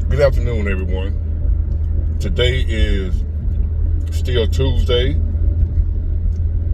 Good afternoon, everyone. Today is still Tuesday.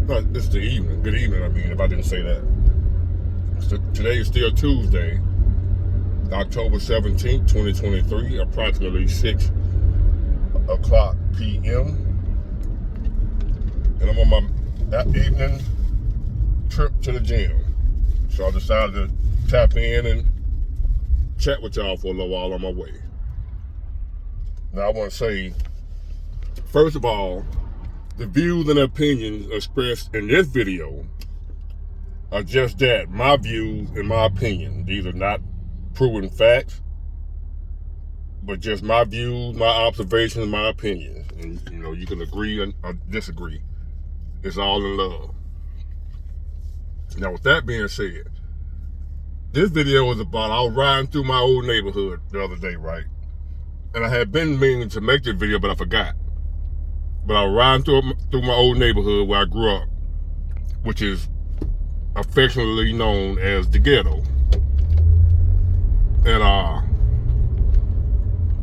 No, it's the evening. Good evening, if I didn't say that. So today is still Tuesday, October 17th, 2023, approximately 6 o'clock p.m. And I'm on my evening trip to the gym. So I decided to tap in and chat with y'all for a little while on my way. Now I want to say, first of all, the views and opinions expressed in this video are just that, my views and my opinion. These are not proven facts, but just my views, my observations, my opinions. And you can agree or disagree. It's all in love. Now with that being said, this video is about, I was riding through my old neighborhood the other day, right? And I had been meaning to make this video, but I forgot. But I was riding through my old neighborhood where I grew up, which is affectionately known as the ghetto. And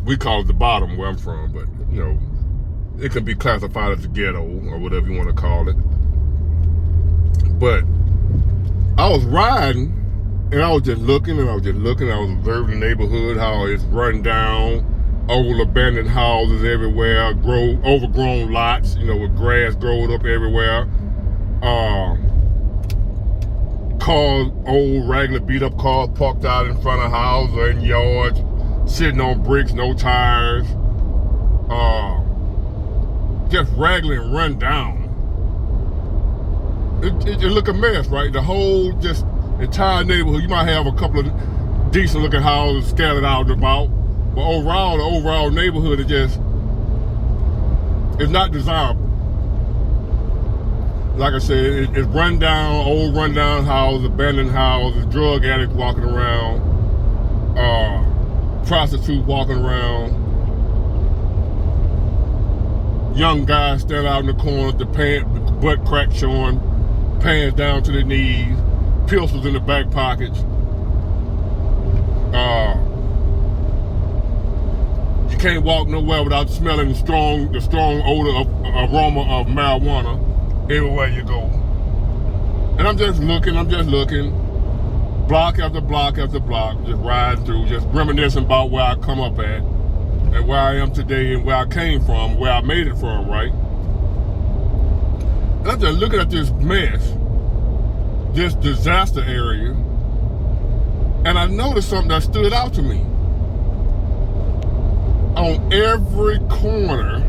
we call it the bottom where I'm from, but it can be classified as the ghetto or whatever you want to call it. But I was riding and I was just looking I was observing the neighborhood, how it's run down, old abandoned houses everywhere, overgrown lots, with grass growing up everywhere. Cars, old regular beat up cars parked out in front of houses or in yards, sitting on bricks, no tires. Just ragged and run down. It look a mess, right? The whole entire neighborhood, you might have a couple of decent looking houses scattered out and about, but overall, the overall neighborhood is not desirable. Like I said, it's run down, old run down houses, abandoned houses, drug addicts walking around, prostitutes walking around, young guys standing out in the corner, the butt crack showing, pants down to their knees, pistols in the back pockets. You can't walk nowhere without smelling the strong aroma of marijuana everywhere you go. And I'm just looking, block after block after block, just riding through, just reminiscing about where I come up at and where I am today and where I came from, where I made it from, right? And I'm just looking at this mess, this disaster area, and I noticed something that stood out to me. On every corner,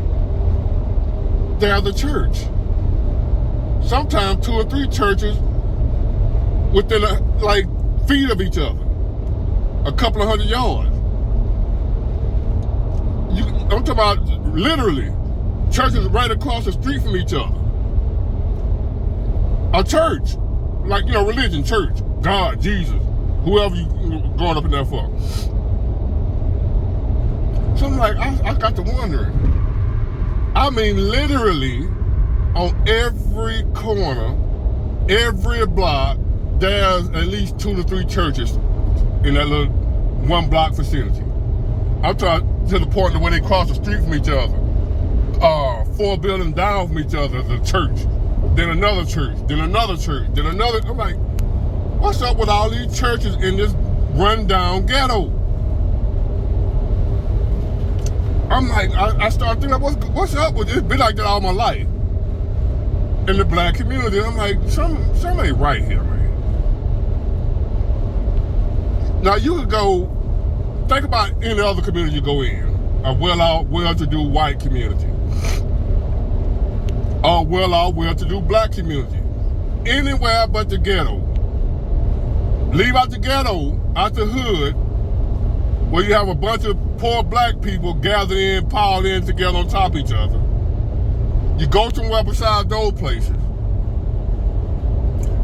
there's a church. Sometimes 2 or 3 churches within feet of each other, a couple of 100 yards. I'm talking about literally churches right across the street from each other. A church, religion, church, God, Jesus, whoever you growing up in there for. So I'm like, I got to wondering. I mean, literally, on every corner, every block, there's at least 2 to 3 churches in that little 1 block vicinity. I'm talking to the point where they cross the street from each other. 4 buildings down from each other is a church. Then another church, then another church, then another. I'm like, what's up with all these churches in this rundown ghetto? I'm like, I started thinking, what's up with this? It's been like that all my life. In the black community, I'm like, something ain't right here, man. Now you could go, think about any other community you go in, a well-to-do white community, or well-to-do black community, anywhere but the ghetto. Leave out the ghetto, out the hood, where you have a bunch of poor black people gathered in, piled in together on top of each other. You go somewhere besides those places,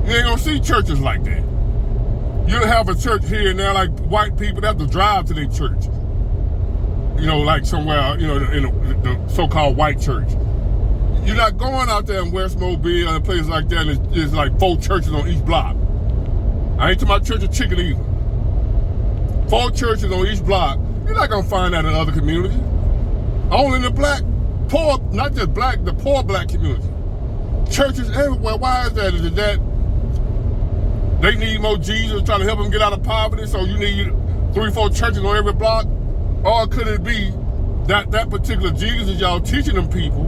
you ain't gonna see churches like that. You'll have a church here and there, like white people that have to drive to their church. Like somewhere, in the so-called white church. You're not going out there in West Mobile and places like that, and there's like 4 churches on each block. I ain't to my church of chicken either. 4 churches on each block, You're not gonna find that in other communities. Only in the black, poor, not just black, the poor black community. Churches everywhere. Why is that? Is it that they need more Jesus trying to help them get out of poverty, so you need 3 or 4 churches on every block? Or could it be that that particular Jesus that y'all teaching them people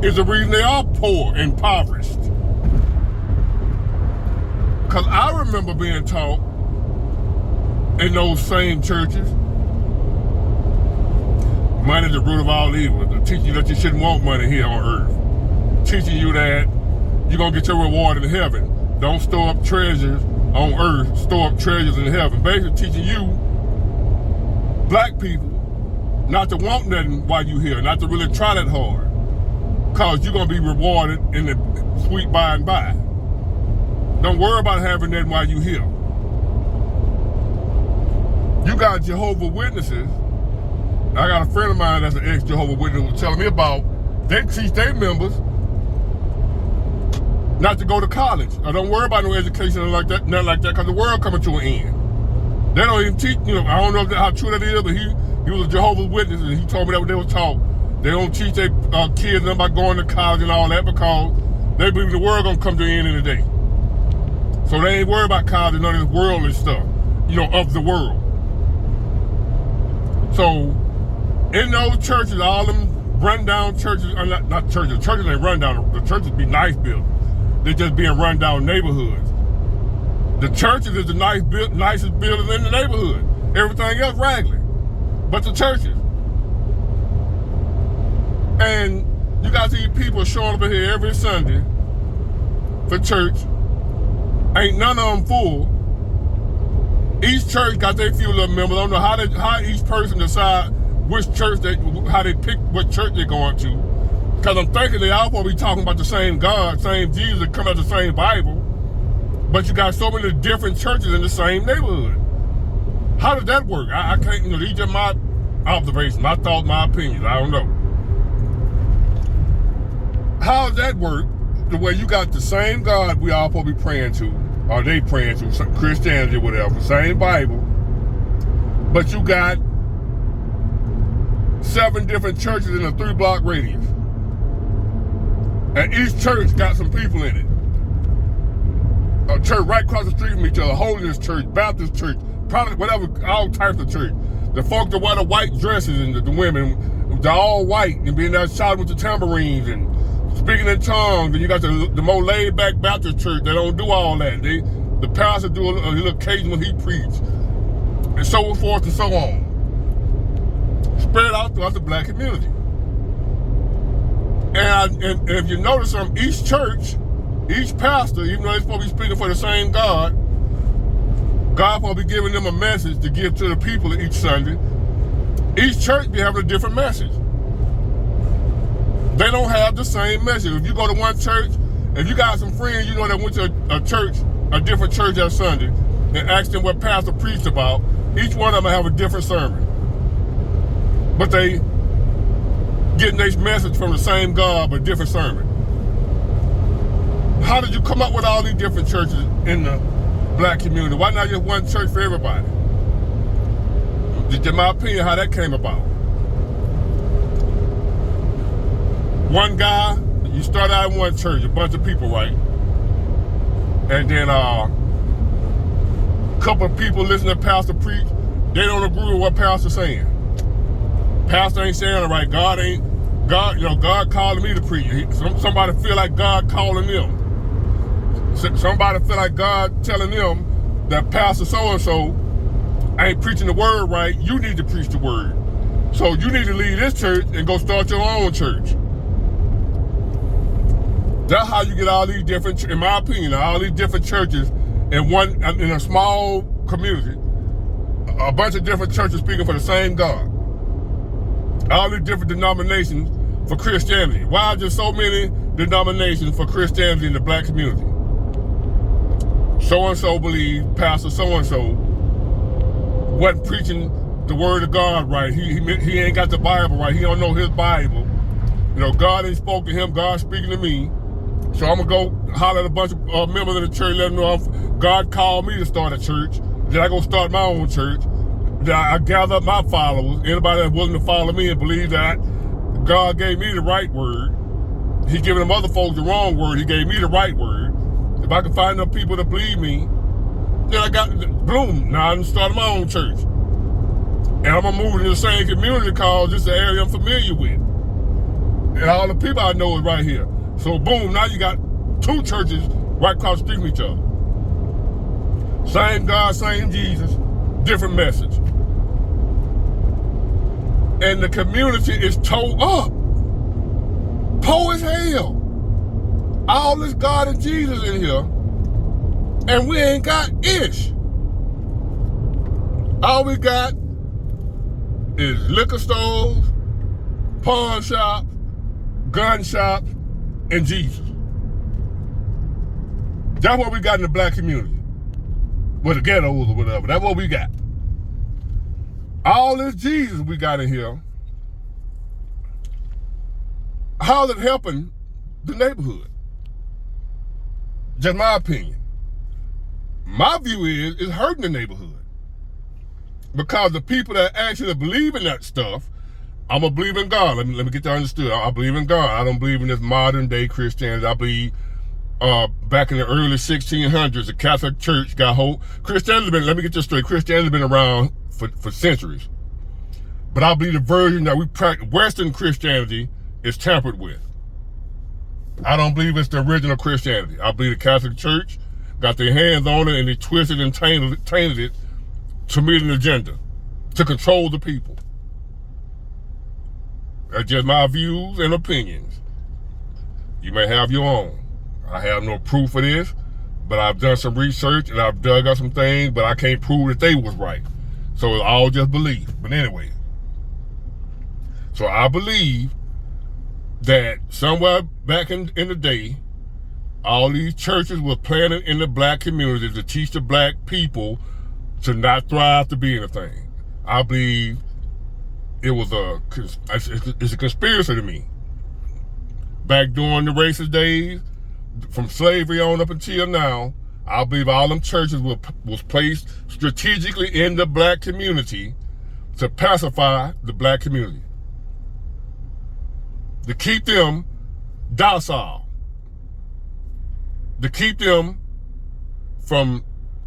is the reason they are poor and impoverished? Because I remember being taught in those same churches, money is the root of all evil. They're teaching you that you shouldn't want money here on earth. Teaching you that you're going to get your reward in heaven. Don't store up treasures on earth, store up treasures in heaven. Basically teaching you, black people, not to want nothing while you're here, not to really try that hard. Because you're going to be rewarded in the sweet by and by. Don't worry about having that while you're here. You got Jehovah's Witnesses. I got a friend of mine that's an ex-Jehovah's Witness who was telling me about, they teach their members not to go to college. Or don't worry about no education or like that, nothing like that, because the world coming to an end. They don't even teach, I don't know how true that is, but he was a Jehovah's Witness, and he told me that what they were taught. They don't teach their kids nothing about going to college and all that, because they believe the world gonna come to an end in a day. So they ain't worried about college and none of this worldly stuff, of the world. So in those churches, all them rundown churches, not churches ain't run down, the churches be nice buildings. They're just being run down neighborhoods. The churches is the nicest buildings in the neighborhood. Everything else raggedy, but the churches. And you got these people showing up here every Sunday for church. Ain't none of them full. Each church got their few little members. I don't know how each person decide which church how they pick what church they're going to. Because I'm thinking they all probably be talking about the same God, same Jesus, that come out the same Bible. But you got so many different churches in the same neighborhood. How does that work? I can't, these are my observations, my thoughts, my opinions. I don't know. How does that work? The way you got the same God we all probably praying to, or they praying to, Christianity or whatever, same Bible, but you got 7 different churches in a 3-block radius. And each church got some people in it. A church right across the street from each other, Holiness Church, Baptist Church, probably whatever, all types of church. The folk that wear the white dresses and the women, they're all white and being there shouting with the tambourines and speaking in tongues. And you got the more laid-back Baptist church that don't do all that. The pastor do a little occasion when he preach, and so forth and so on. Spread out throughout the black community. And if you notice each church, each pastor, even though they're supposed to be speaking for the same God supposed to be giving them a message to give to the people each Sunday. Each church be having a different message. They don't have the same message. If you go to one church, if you got some friends that went to a different church that Sunday, and asked them what pastor preached about, each one of them have a different sermon. But they getting their message from the same God, but different sermon. How did you come up with all these different churches in the black community? Why not just one church for everybody? In my opinion, how that came about. One guy, you start out in one church, a bunch of people, right? And then a couple of people listen to pastor preach, they don't agree with what pastor's saying. Pastor ain't saying it right. God calling me to preach. Somebody feel like God calling them. Somebody feel like God telling them that pastor so-and-so ain't preaching the word right. You need to preach the word. So you need to leave this church and go start your own church. That's how you get all these different, in my opinion, all these different churches in a small community. A bunch of different churches speaking for the same God. All these different denominations for Christianity. Why are there so many denominations for Christianity in the black community? So-and-so believe Pastor so-and-so wasn't preaching the word of God right. He ain't got the Bible right. He don't know his Bible. God ain't spoke to him. God speaking to me. So I'm going to go holler at a bunch of members of the church, let them know God called me to start a church. Then I go start my own church. that I gather up my followers, anybody that's willing to follow me and believe that God gave me the right word. He giving them other folks the wrong word. He gave me the right word. If I can find enough people to believe me, then I got bloom. Now I done started my own church. And I'm gonna move into the same community because this is an area I'm familiar with. And all the people I know is right here. So boom, now you got two churches right across the street from each other. Same God, same Jesus, different message. And the community is tore up. Poor as hell. All this God and Jesus in here, and we ain't got ish. All we got is liquor stores, pawn shops, gun shops, and Jesus. That's what we got in the black community. With the ghettos or whatever. That's what we got. All this Jesus we got in here, how's it helping the neighborhood? Just my opinion. My view is it's hurting the neighborhood. Because the people that actually believe in that stuff, I'm going to believe in God. Let me get that understood. I believe in God. I don't believe in this modern day Christianity. I believe back in the early 1600s, the Catholic Church got hold. Let me get this straight. Christianity has been around for centuries. But I believe the version that we practice, Western Christianity, is tampered with. I don't believe it's the original Christianity. I believe the Catholic Church got their hands on it and they twisted and tainted it to meet an agenda, to control the people. That's just my views and opinions. You may have your own. I have no proof of this, but I've done some research and I've dug up some things, but I can't prove that they was right. So it's all just belief. But anyway, so I believe that somewhere back in the day, all these churches were planted in the black community to teach the black people to not thrive to be anything. I believe it's a conspiracy to me. Back during the racist days, from slavery on up until now, I believe all them churches was placed strategically in the black community to pacify the black community. To keep them docile. To keep them from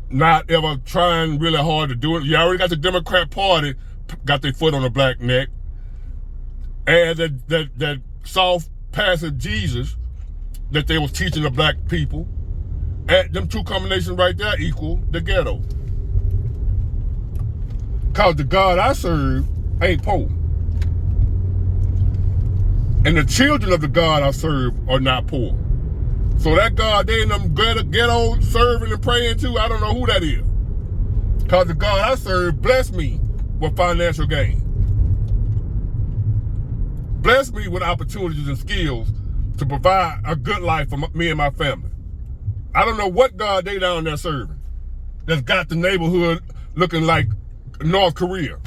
not ever trying really hard to do it. You already got the Democrat Party got their foot on the black neck. And that soft, passive Jesus that they was teaching the black people. And them two combinations right there equal the ghetto. Cause the God I serve ain't poor. And the children of the God I serve are not poor. So that God they in them ghetto serving and praying to, I don't know who that is. Cause the God I serve bless me with financial gain. Bless me with opportunities and skills to provide a good life for me and my family. I don't know what God they down there serving that's got the neighborhood looking like North Korea.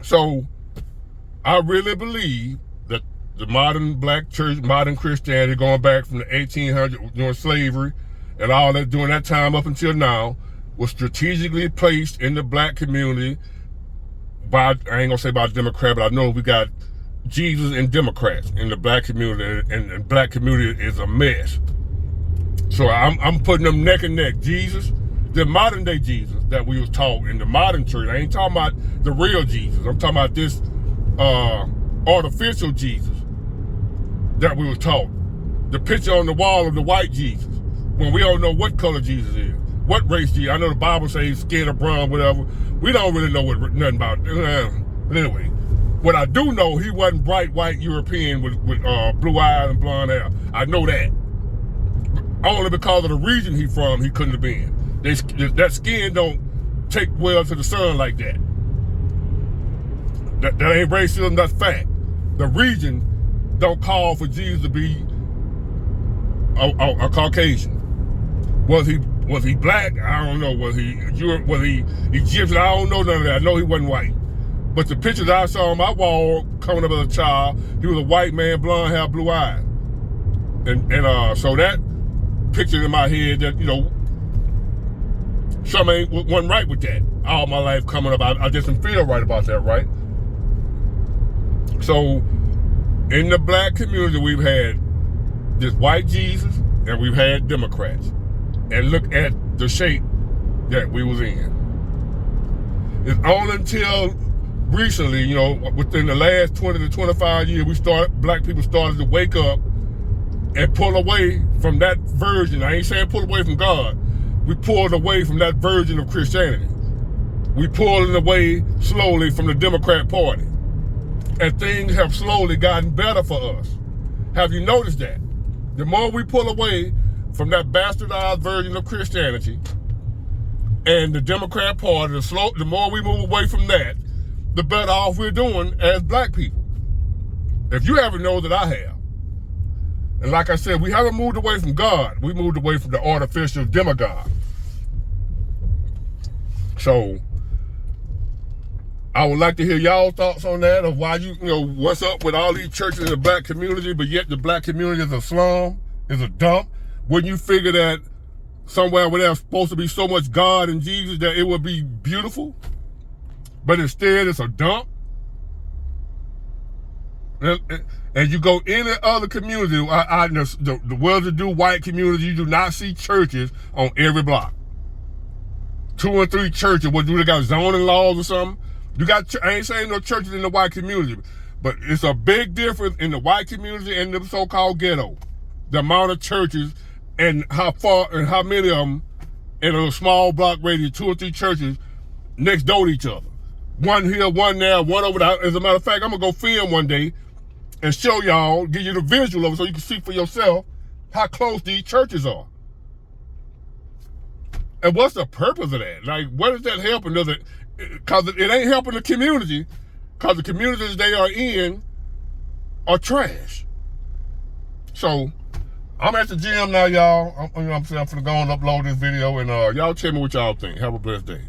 So I really believe that the modern black church, modern Christianity, going back from the 1800s during slavery and all that during that time up until now, was strategically placed in the black community by, I ain't gonna say by Democrat, but I know we got Jesus and Democrats in the black community, and the black community is a mess. So I'm putting them neck and neck. Jesus, the modern day Jesus that we was taught in the modern church. I ain't talking about the real Jesus. I'm talking about this artificial Jesus that we was taught. The picture on the wall of the white Jesus, when we don't know what color Jesus is, what race Jesus. I know the Bible says skin or brown, whatever. We don't really know nothing about it. But anyway, what I do know, he wasn't bright white European with blue eyes and blonde hair. I know that. Only because of the region he from, he couldn't have been. That skin don't take well to the sun like that. That ain't racism, that's fact. The region don't call for Jesus to be a Caucasian. Was he black? I don't know. Was he Egyptian? I don't know none of that. I know he wasn't white. But the pictures I saw on my wall coming up as a child, he was a white man, blonde hair, blue eyes. And so that picture in my head that, Something wasn't right with that. All my life coming up, I just didn't feel right about that, right? So, in the black community, we've had this white Jesus, and we've had Democrats. And look at the shape that we was in. It's only until recently, you know, within the last 20 to 25 years, black people started to wake up and pull away from that version. I ain't saying pull away from God. We pulled away from that version of Christianity. We pulled away slowly from the Democrat Party. And things have slowly gotten better for us. Have you noticed that? The more we pull away from that bastardized version of Christianity and the Democrat Party, the more we move away from that, the better off we're doing as black people. If you haven't known that I have. And like I said, we haven't moved away from God. We moved away from the artificial demigod. So, I would like to hear y'all thoughts on that, of why you know, what's up with all these churches in the black community, but yet the black community is a slum, is a dump. Wouldn't you figure that somewhere where there's supposed to be so much God and Jesus that it would be beautiful? But instead it's a dump. And you go any other community, the well-to-do white community, you do not see churches on every block. 2 or 3 churches. What, do they got zoning laws or something? I ain't saying no churches in the white community, but it's a big difference in the white community and the so-called ghetto. The amount of churches and how far and how many of them in a small block radius, 2 or 3 churches next door to each other. One here, one there, one over there. As a matter of fact, I'm gonna go film one day and show y'all, give you the visual of it so you can see for yourself how close these churches are. And what's the purpose of that? Like, what is that helping? Does it, because it ain't helping the community, because the communities they are in are trash. So, I'm at the gym now, y'all. I'm saying I'm finna go and upload this video, and y'all tell me what y'all think. Have a blessed day.